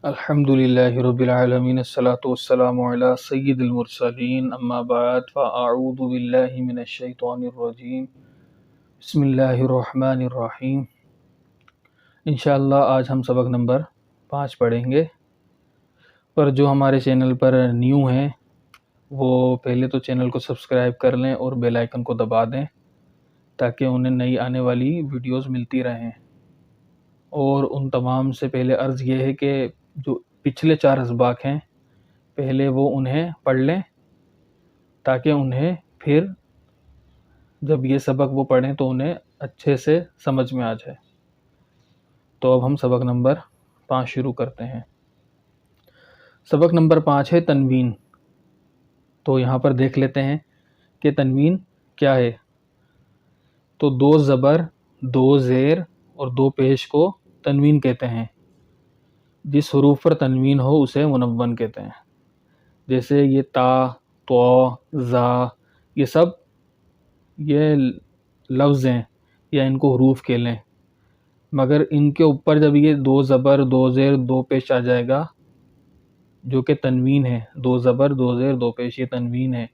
الحمد للہ رب العالمین الصلاۃ والسلام علی سید المرسلین اما بعد فاعوذ باللہ من الشیطان الرجیم بسم اللہ الرحمن الرحیم۔ انشاءاللہ آج ہم سبق نمبر 5 پڑھیں گے، پر جو ہمارے چینل پر نیو ہیں وہ پہلے تو چینل کو سبسکرائب کر لیں اور بیل آئیکن کو دبا دیں تاکہ انہیں نئی آنے والی ویڈیوز ملتی رہیں۔ اور ان تمام سے پہلے عرض یہ ہے کہ جو پچھلے 4 اسباق ہیں پہلے وہ انہیں پڑھ لیں تاکہ انہیں پھر جب یہ سبق وہ پڑھیں تو انہیں اچھے سے سمجھ میں آ جائے۔ تو اب ہم سبق نمبر 5 شروع کرتے ہیں۔ سبق نمبر 5 ہے تنوین۔ تو یہاں پر دیکھ لیتے ہیں کہ تنوین کیا ہے۔ تو 2 زبر، 2 زیر اور 2 پیش کو تنوین کہتے ہیں۔ جس حروف پر تنوین ہو اسے منون کہتے ہیں۔ جیسے یہ تا، تو، زا، یہ سب یہ لفظ ہیں یا ان کو حروف کہہ لیں، مگر ان کے اوپر جب یہ 2 زبر، 2 زیر، 2 پیش آ جائے گا جو کہ تنوین ہے، 2 زبر، 2 زیر، 2 پیش یہ تنوین ہے،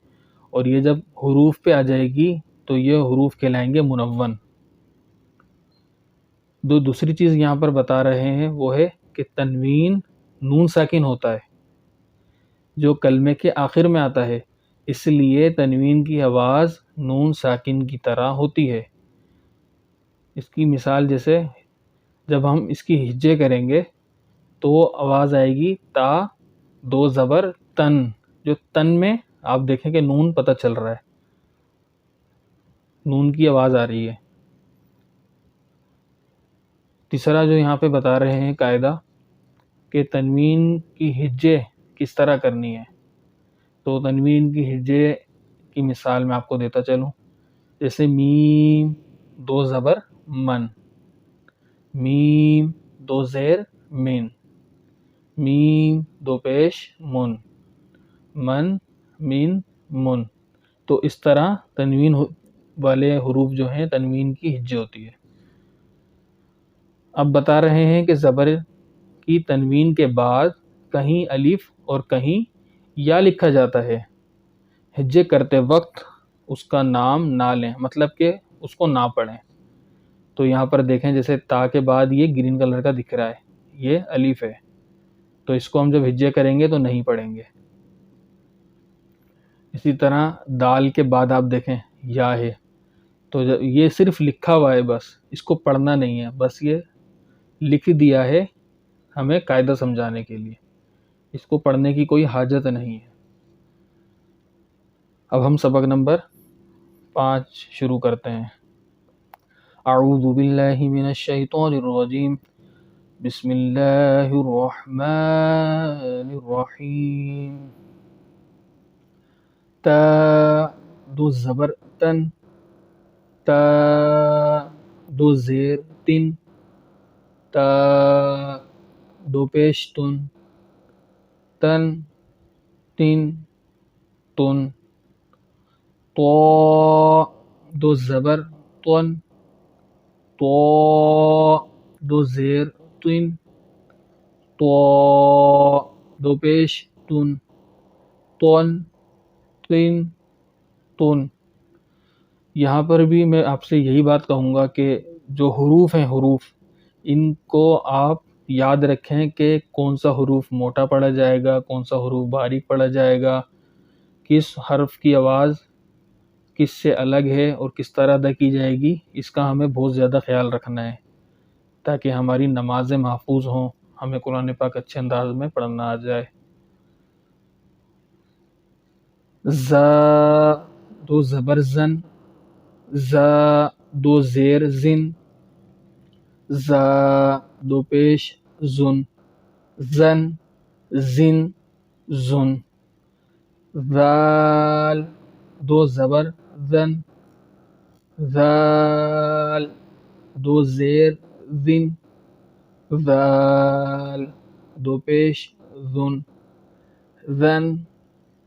اور یہ جب حروف پہ آ جائے گی تو یہ حروف کہلائیں گے منون۔ دوسری چیز یہاں پر بتا رہے ہیں وہ ہے کہ تنوین نون ساکن ہوتا ہے جو کلمے کے آخر میں آتا ہے، اس لیے تنوین کی آواز نون ساکن کی طرح ہوتی ہے۔ اس کی مثال جیسے جب ہم اس کی ہجے کریں گے تو آواز آئے گی تا، 2 زبر، تن، جو تن میں آپ دیکھیں کہ نون پتہ چل رہا ہے، نون کی آواز آ رہی ہے۔ تیسرا جو یہاں پہ بتا رہے ہیں قاعدہ کہ تنوین کی ہجے کس طرح کرنی ہے، تو تنوین کی ہجے کی مثال میں آپ کو دیتا چلوں۔ جیسے میم، 2 زبر، من، میم، 2 زیر، من، میم، 2 پیش، من، من، من، من۔ تو اس طرح تنوین والے حروف جو ہیں تنوین کی ہجے ہوتی ہے۔ اب بتا رہے ہیں کہ زبر کی تنوین کے بعد کہیں الف اور کہیں یا لکھا جاتا ہے۔ ہجے کرتے وقت اس کا نام نہ لیں، مطلب کہ اس کو نہ پڑھیں۔ تو یہاں پر دیکھیں جیسے تا کے بعد یہ گرین کلر کا دکھ رہا ہے، یہ الف ہے، تو اس کو ہم جب ہجے کریں گے تو نہیں پڑھیں گے۔ اسی طرح دال کے بعد آپ دیکھیں یا ہے، تو یہ صرف لکھا ہوا ہے، بس اس کو پڑھنا نہیں ہے، بس یہ لکھ دیا ہے ہمیں قاعدہ سمجھانے کے لیے، اس کو پڑھنے کی کوئی حاجت نہیں ہے۔ اب ہم سبق نمبر 5 شروع کرتے ہیں۔ اعوذ باللہ من الشیطان الرجیم، بسم اللہ الرحمن الرحیم۔ تا، 2 زبر، تن، تا، 2 زیر، تن، تا، 2 پیش، تن، تن، تن، تن۔ تو، 2 زبر، تن، تو، 2 زیر، تن، تو، 2 پیش، تن، تن، تن، تن۔ یہاں پر بھی میں آپ سے یہی بات کہوں گا کہ جو حروف ہیں، حروف ان کو آپ یاد رکھیں کہ کون سا حروف موٹا پڑھا جائے گا، کون سا حروف باریک پڑھا جائے گا، کس حرف کی آواز کس سے الگ ہے اور کس طرح ادا کی جائے گی، اس کا ہمیں بہت زیادہ خیال رکھنا ہے تاکہ ہماری نمازیں محفوظ ہوں، ہمیں قرآن پاک اچھے انداز میں پڑھنا آ جائے۔ زا، 2 زبر، زن، زا، 2 زیر، زن، زا، 2 پیش، زن، زن، زن، زن۔ ذال، 2 زبر، زن، ذال، 2 زیر، زن، ذال، 2 پیش، زن، زن،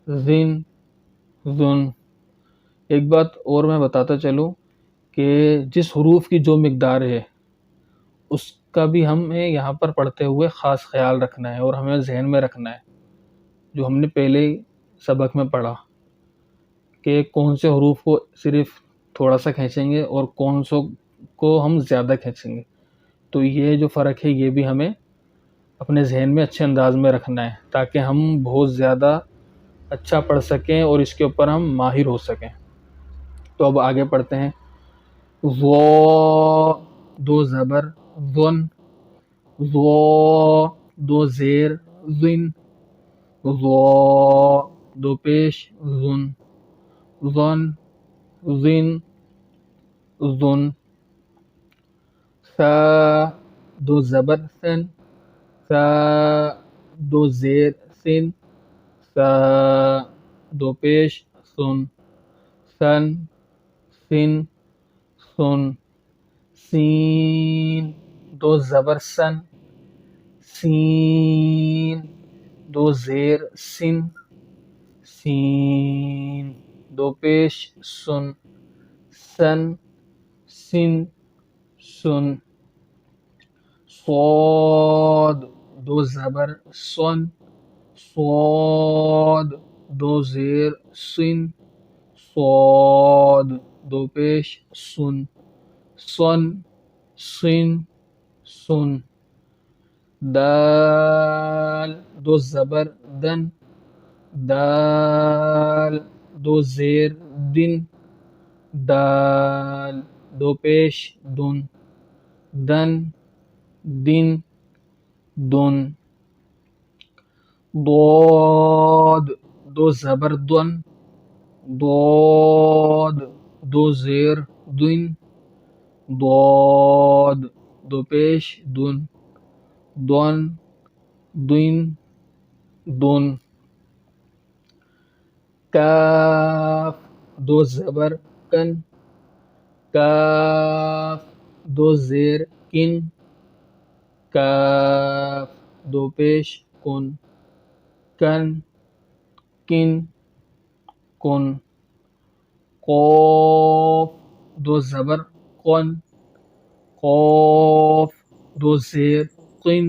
زن، زن۔ ایک بات اور میں بتاتا چلوں کہ جس حروف کی جو مقدار ہے اس کا بھی ہمیں یہاں پر پڑھتے ہوئے خاص خیال رکھنا ہے اور ہمیں ذہن میں رکھنا ہے، جو ہم نے پہلے سبق میں پڑھا کہ کون سے حروف کو صرف تھوڑا سا کھینچیں گے اور کون سو کو ہم زیادہ کھینچیں گے. تو یہ جو فرق ہے یہ بھی ہمیں اپنے ذہن میں اچھے انداز میں رکھنا ہے تاکہ ہم بہت زیادہ اچھا پڑھ سکیں اور اس کے اوپر ہم ماہر ہو سکیں. تو اب آگے پڑھتے ہیں. ضو دو زبر ظن، ضو دو زیر ظن، ضو دو پیش ظن، ظن ظن ظن. ثا دو زبر ثن، ثا دو زیر سن، ثا دو پیش سن، ثن سن سن. سین دو زبر سن، سین دو زیر سن، سین دو پیش سن، سن سن سن. صاد دو زبر سن، صاد دو زیر سن، صاد دو پیش سن، سن سن سن. دال دو زبر دن، دال دو زیر دن، دال دو پیش دن، دن دن دن. ضاد دو زبر دن، ضاد دو زیر دن، ضاد دو پیش دن، دن دن دن. کاف دو زبر کن، کاف دو زیر کن، کاف دو پیش کن، کن کن کن. قاف دو زبر قن، قاف دو زیر قن،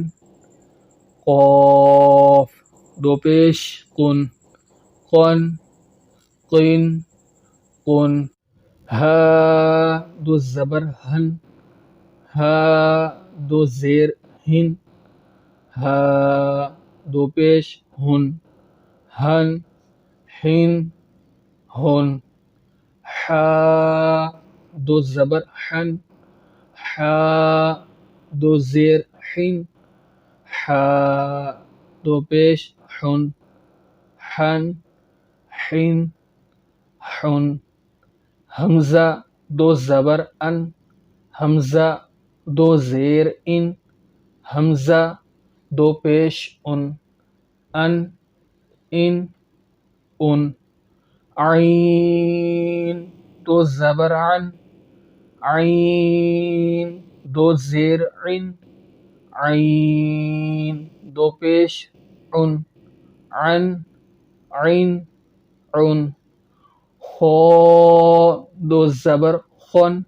قاف دو پیش قن، قن قن قن. ہا دو زبر ہن، ہا دو زیر ہن، ہا دو پیش ہن، ہن ہن ہن. حا دو زبر حن، حا دو زیر حن، حا دو پیش حن، حن حن حن. حمزہ دو زبر ان، حمزہ دو زیر ان، حمزہ دو پیش ان، ان ان ان. عین دو زبر عن، عین دو زیر عن، عین دو پیش عن، عن عن عن. خا دو زبر خن،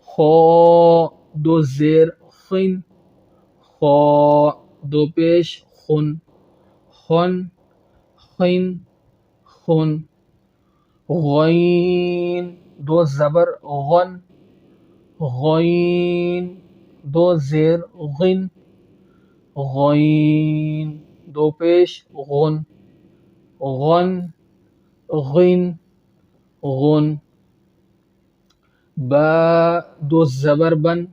خا دو زیر خن، خا دو پیش خن، خن خن خن. غین دو زبر غن، غین دو زیر غن، غین دو پیش غن، غن غن غن. با دو زبر بن،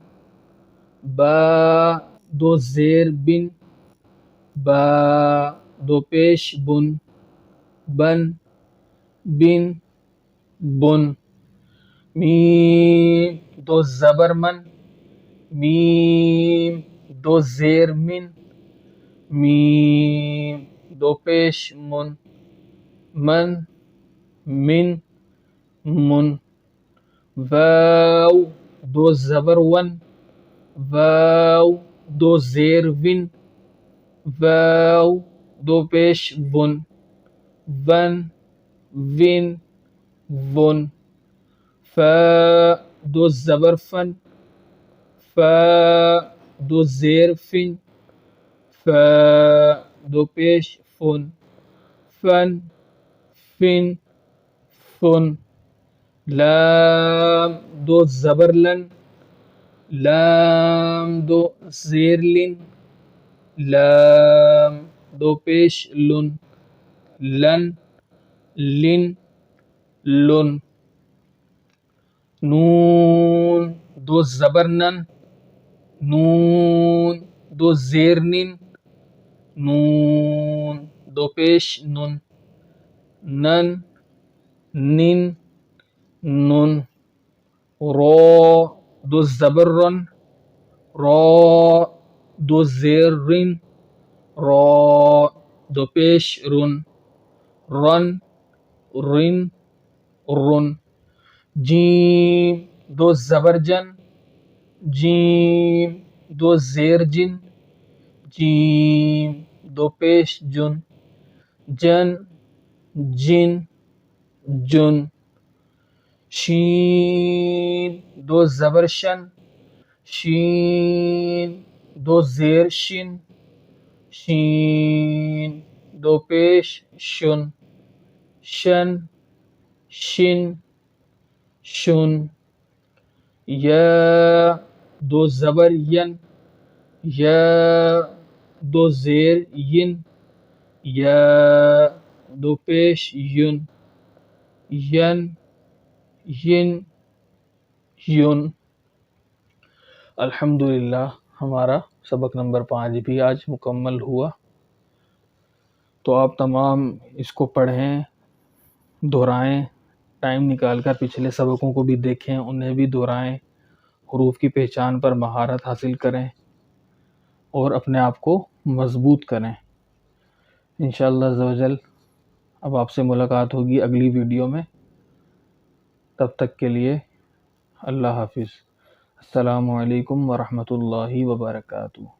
با دو زیر بن، با دو پیش بن، بن بن بن. میم دو زبر من، میم دو زیر من، میم دو پیش من، من من من. واو دو زبر ون، واو دو زیر ون، واو دو پیش ون، ون ون ون. فا دو زبر فن، فا دو زیر فن، ف دو پیش فن، فن فن فن، لام دو زبر لن، لام دو زیر لن، لام دو پیش لن، لن لن لن، نون دو زبر نن، نون دو زیر نن، نون دو پیش نن، نن نن نن، را دو زبر رن، را دو زیر رن، را دو پیش رن، رن رن رن، جیم دو زبر جن، جیم دو زیر جن، جیم دو پیش جن، جن جن جن، شین دو زبر شن، شین دو زیر شن، شین دو پیش شن، شن شن شن، یا دو زبر ین، یا دو زیر ین، یا دو پیش ین، ین ین یون۔ الحمدللہ ہمارا سبق نمبر 5 بھی آج مکمل ہوا۔ تو آپ تمام اس کو پڑھیں، دہرائیں، ٹائم نکال کر پچھلے سبقوں کو بھی دیکھیں، انہیں بھی دہرائیں، حروف کی پہچان پر مہارت حاصل کریں اور اپنے آپ کو مضبوط کریں۔ انشاءاللہ عز و جل اب آپ سے ملاقات ہوگی اگلی ویڈیو میں، تب تک کے لیے اللہ حافظ۔ السلام علیکم ورحمۃ اللہ وبرکاتہ۔